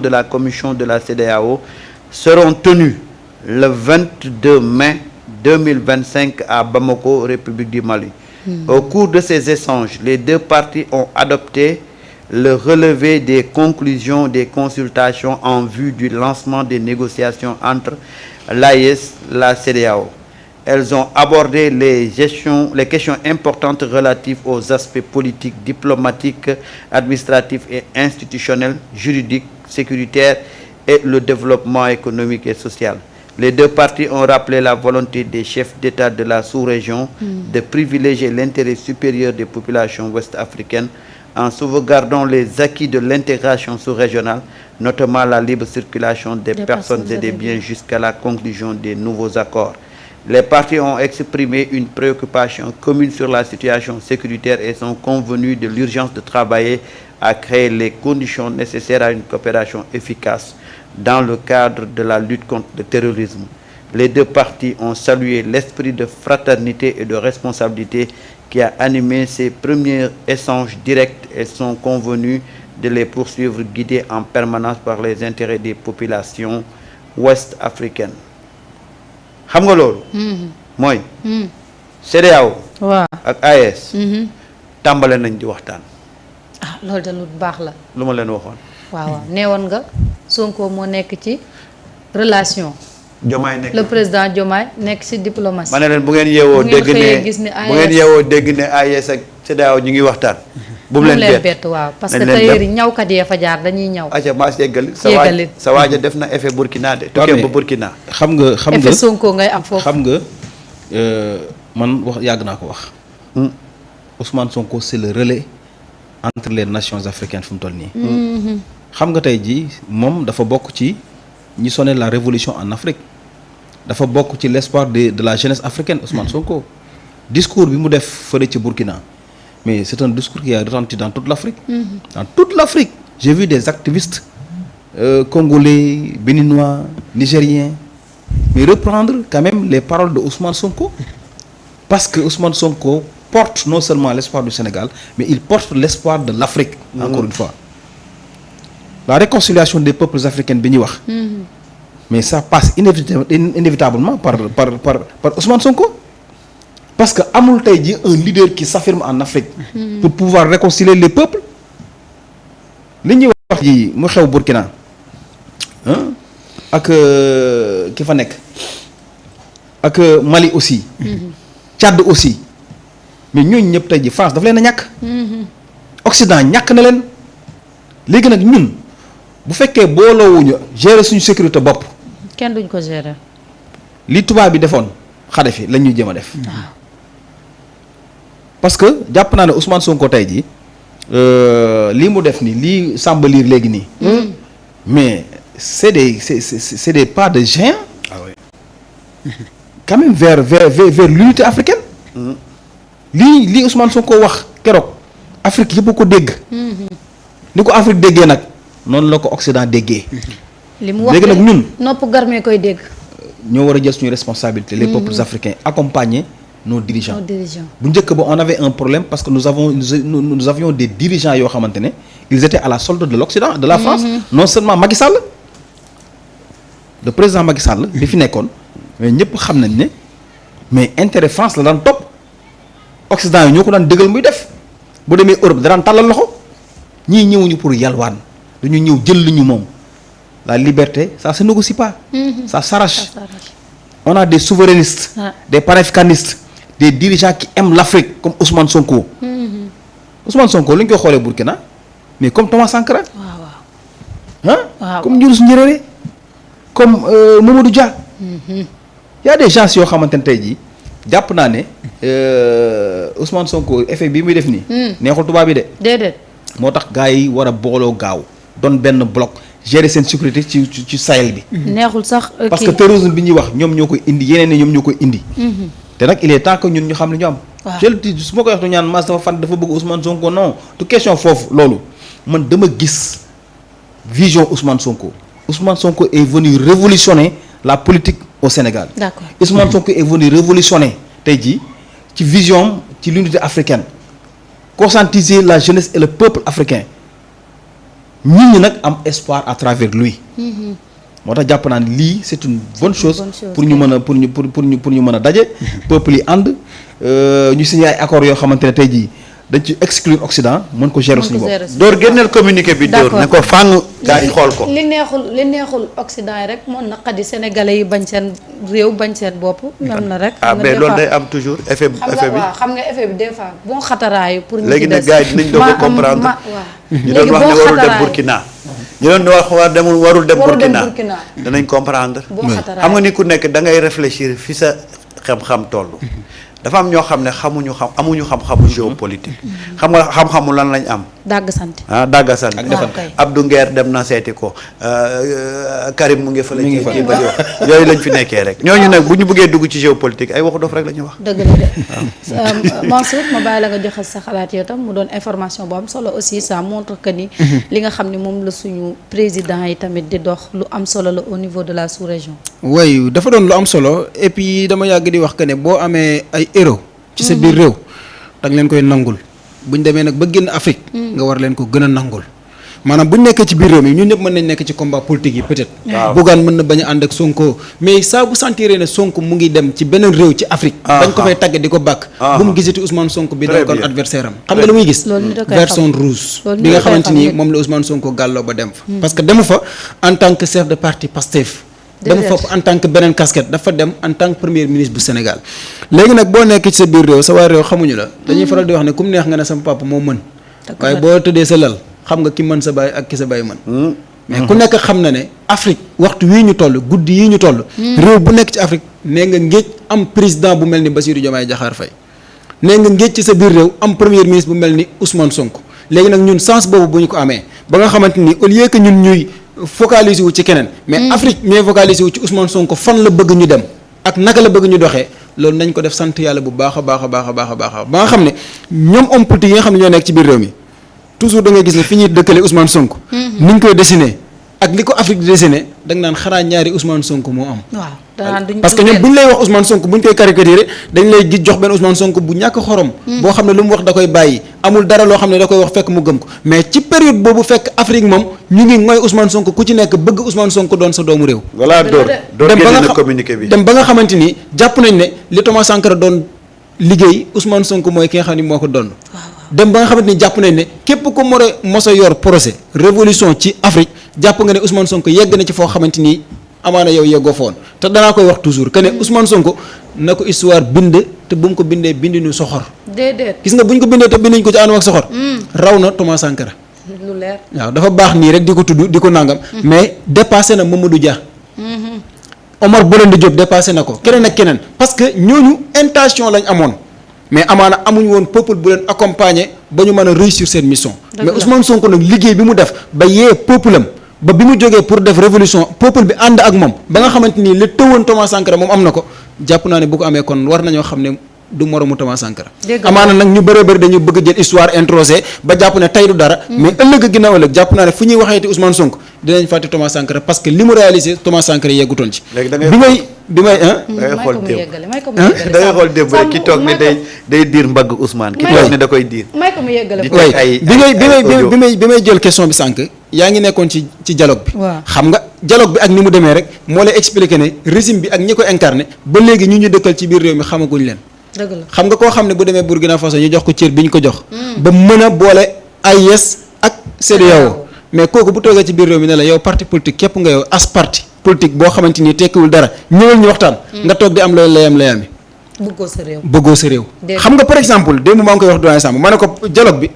de la commission de la CEDEAO seront tenus le 22 mai 2025 à Bamako, République du Mali. Au cours de ces échanges, les deux parties ont adopté le relevé des conclusions des consultations en vue du lancement des négociations entre l'AES et la CEDEAO. Elles ont abordé les questions importantes relatives aux aspects politiques, diplomatiques, administratifs et institutionnels, juridiques, sécuritaires et le développement économique et social. Les deux parties ont rappelé la volonté des chefs d'État de la sous-région de privilégier l'intérêt supérieur des populations ouest-africaines en sauvegardant les acquis de l'intégration sous-régionale, notamment la libre circulation des personnes et des biens jusqu'à la conclusion des nouveaux accords. Les parties ont exprimé une préoccupation commune sur la situation sécuritaire et sont convenues de l'urgence de travailler à créer les conditions nécessaires à une coopération efficace dans le cadre de la lutte contre le terrorisme. Les deux parties ont salué l'esprit de fraternité et de responsabilité qui a animé ces premiers échanges directs et sont convenus de les poursuivre guidés en permanence par les intérêts des populations ouest-africaines. xam nga loolu. mooy. CEDEAO. waaw ak AES. tàmbale nañ di waxtaan. ah loolu de lu baax la. lu ma leen waxoon. waaw neewoon nga Sonko moo nekk ci relation. Diomaye nekk le président Diomaye nekk ci diplomatie. ma ne leen bu ngeen yeewoo dégg ne bu ngeen yeewoo dégg ne AES ak CEDEAO ñu ngi waxtaan. bu mu leen bett waaw parce que tailleur yi ñawkat yee fa jaar dañuy ñaw. aca maas yeggali sa waaja def na effet Burkina de. tukkee ba Burkina. xam nga effet Sonko ngay am foofu. xam nga man wax yàgg naa ko wax. Ousmane Sonko c'est le relais entre les nations africaines fu mu toll nii. xam nga tey jii moom dafa bokk ci ñi sonné la révolution en Afrique dafa bokk ci l'espoir de la jeunesse africaine Ousmane Sonko. discours bi mu def fële ci Burkina mais c'est un discours qui a retenti dans toute l'Afrique. Dans toute l'Afrique j'ai vu des activistes congolais, béninois, nigériens mais reprendre quand même les paroles de Ousmane Sonko parce que Ousmane Sonko porte non seulement l'espoir du Sénégal mais il porte l'espoir de l'Afrique. Encore une fois la réconciliation des peuples africains bi ñuy wax. mais ça passe inévitablement par Ousmane Sonko parce que amul tey ji un leader qui s'affirme en Afrique pour pouvoir réconcilier les peuples li ñuy wax ji mu xew Burkina ak ki fa nekk ak Mali aussi Tchad aussi mais ñooñu ñëpp tey ji France daf leen a ñàkk Occident ñàkk na leen léegi nag ñun bu fekkee booloowuñu gérer suñu sécurité bopp kenn duñ ko gérer li tubaab bi defoon Kadhafi la ñuy jéem a def parce que jàpp naa ne Ousmane Sonko tey jii lii mu def nii lii Samba Liir léegi nii mais c'est des pas de géant quand même vers l'unité africaine lii Ousmane Sonko wax keroog Afrique yëpp ko dégg ni ko Afrique déggee nag noonu la ko Occident déggee li mu wax léegi nag ñun nopp garmee koy dégg ñoo war a jël suñu responsabilité les peuples africains accompagner nos dirigeants bu njëkk ba on avait un problème parce que nous avions des dirigeants yoo xamante ne ils étaient à la solde de l'Occident de la France non seulement Macky Sall le président Macky Sall bi fi nekkoon mais ñëpp xam nañ ne mais intérêt France la daan topp Occident yi ñoo ko daan dëggal muy def bu demee Europe da daan tàllal loxo ñii ñëwuñu pour yalwaan dañu ñëw jël li ñu moom la liberté ça se négocie pas ça s'arrache on a des souverainistes des panafricanistes des dirigeants qui aiment l'Afrique comme Ousmane Sonko Ousmane Sonko lu ñu koy xoolee Burkina mais comme Thomas Sankara comme Julius Nyerere comme Mamadou Dia y a des gens yoo xamante ne tey jii jàpp naa ne Ousmane Sonko effet bii muy def nii neexul tubaab bi de déedéet moo tax gars yi war a booloo gaaw doon benn bloc gérer seen sécurité ci Sahel bi neexul sax parce que terrorisme bi ñuy wax ñoom ñoo koy indi yeneen ni ñoom ñoo koy indi te nag il est temps que ñun ñu xam ne ñu am je le dis su ma koy wax tu ñaan Mass dafa bëgg Ousmane Sonko non tu question foofu loolu man dama gis vision Ousmane Sonko est venu révolutionner la politique au Sénégal d'accord Ousmane Sonko est venu révolutionner tey jii ci vision ci l'unité africaine conscientiser la jeunesse et le peuple africain nit ñi nag am espoir à travers lui. moo tax jàpp naa ne lii c'est une bonne chose pour ñu mën a pour ñu mën a daje. peuple yi ànd ñu signé ay accords yoo xamante ne tey jii dañ ci exclure Occident mën ko gérer suñu bopp. door génneel communiqué bi. door ne ko fànn gaa yi xool ko. li neexul Occident yi rek moo naqadi sénégalais yi bañ seen réew bañ seen bopp. même la rek. mais loolu day am toujours effet bi. xam nga effet bi des fois bon xataraayu. pour ñu léegi nag gaa yi dinañ doog a comprendre. ñu doon wax ne warul dem Burkina. ñu doon wax warul dem Burkina danañ comprendre. xam nga ni ku nekk da ngay réfléchir fi sa xam-xam toll. dafa am ñoo xam ne amuñu xam-xamu géopolitique. xam nga xam-xamu lan lañ am. dàgg sant. Abdou Nguer dem na seeti ko Karim mu ngi fële ci ba yooyu lañ fi nekkee rek ñooñu nag bu ñu bëggee dugg ci géopolitique ay waxu dof rek la ñuy wax. dëgg la de Mansour ma bàyyi la nga joxe sa xalaat yow tam mu doon information bu am solo aussi ça montre que ni. li nga xam ne moom la suñu président yi tamit di dox lu am solo la au niveau de la sous-région. oui dafa doon lu am solo et puis dama yàgg di wax que ne boo amee ay héros ci sa biir réew da nga leen koy nangul buñ demee nag ba génn Afrique nga war leen ko gën a nangul maanaam buñ nekkee ci biir réew mi ñun ñëpp mën nañ nekk ci combat politique yi peut-être Bougane mën na bañ a ànd ak Sonko mais saa bu sentiree ne Sonko mu ngi dem ci beneen réew ci Afrique dañ ko fay tagg di ko bàkk bu mu gisati Ousmane Sonko bi doon kon adversaire am xam nga lu muy gis version rouge bi nga xamante ni moom la Ousmane Sonko gàlloo ba dem fa parce que demu fa en tant que chef de parti Pastef dama foofu en tant que beneen casquette dafa dem en tant que premier ministre bu Sénégal léegi nag boo nekk ci sa biir réew sa waa réew xamuñu la dañuy faral di wax ne ku mu neex nga ne sama papa moo mën waaye boo tëddee sa lal xam nga ki mën sa baay ak ki sa baay mën mais ku nekk xam na ne Afrique waxtu wii ñu toll guddi yii ñu toll réew bu nekk ci Afrique nee nga ngéej am président bu mel ni Bassirou Diomaye Diakhar Faye nee nga ngéej ci sa biir réew am premier ministre bu mel ni Ousmane Sonko léegi nag ñun sens boobu bu ñu ko amee ba nga xamante ni au lieu que ñun ñuy focaliser wu ci keneen mais Afrique ñooy focaliser wu ci Ousmane Sonko fan la bëgg ñu dem ak naka la bëgg ñu doxee loolu nañ ko def sant yàlla bu baax a baax a baax a baax a baax ba nga xam ne ñoom homme politique yi nga xam ne ñoo nekk ci biir réew mi toujours da ngay gis ne fi ñuy dëkkale Ousmane Sonko ni ñu koy dessiné ak li ko Afrique di dessiné da nga naan xanaa ñaari Ousmane Sonko moo am parce que ñoom bu ñu lay wax Ousmane Sonko bu ñu koy caricaturer dañ lay gis jox benn Ousmane Sonko bu ñàkk xorom boo xam ne lu mu wax da koy bàyyi amul dara loo xam ne da koy wax fekk mu gëm ko mais ci période boobu fekk Afrique moom ñu ngi mooy Ousmane Sonko ku ci nekk bëgg Ousmane Sonko doon sa doomu réew voilà door génne communiqué bi dem ba nga xamante ni jàpp nañ ne li Thomas Sankara doon liggéey Ousmane Sonko mooy ki nga xam ne moo ko doon dem ba nga xamante ni jàpp nañ ne képp ko mos a yor projet révolution ci Afrique jàpp nga ne Ousmane Sonko yegg na ci foo xamante ni amaana yow yeggoo foon te danaa koy wax toujours que ne Ousmane Sonko na ko histoire bind te bu mu ko bindee bindinu soxor. déedéet gis nga bu ñu ko bindee te binduñ ko ci ànd ak soxor. raw na Thomas Sankara. lu leer waaw dafa baax nii rek di ko tudd di ko nangam. mais dépassé na Mamadou Dia. Omar Blondin Diop dépassé na ko keneen ak keneen parce que ñooñu intention lañ amoon mais amaana amuñu woon peuple bu leen accompagner ba ñu mën a réussir seen mission. mais Ousmane Sonko nag liggéey bi mu def ba yee peuple am ba bi mu jógee pour def révolution peuple bi ànd ak moom ba nga xamante ni li tëwoon Thomas Sankara moom am na ko jàpp naa ne bu ko amee kon war nañoo xam ne du moromu Thomas Sankara amaana nag ñu bëree bëri dañu bëgg jël histoire introsé ba jàpp ne tey du dara mais ëllëg ginnaaw ëllëg jàpp naa ne fu ñuy waxeeti Ousmane Sonko dinañ fàtte Thomas Sankara parce que li mu réalisé Thomas Sankara yeggutoon ci bi may da ngay xool démb rek ki toog ne day diir mbagg Ousmane ki toog ne da koy diir bi may jël question bi sànq yaa ngi nekkoon ci dialogue bi xam nga dialogue bi ak ni mu demee rek moo lay expliquer ne régime bi ak ñi ko incarné ba léegi ñu dëkkal ci biir réew mi xamaguñ leen xam nga koo xam ne bu demee Burkina Faso ñu jox ko cër bi ñu ko jox ba mën a boole AIS ak CEDEAO mais kooku bu toogee ci biir réew mi ne la yow parti politique képp nga yow as parti politique boo xamante ni tekkiwul dara ñëwal ñu waxtaan nga toog di am loolu layam-layami bëggoo sa réew xam nga par exemple démb maa ngi koy wax doyen Samb ma ne ko dialogue bi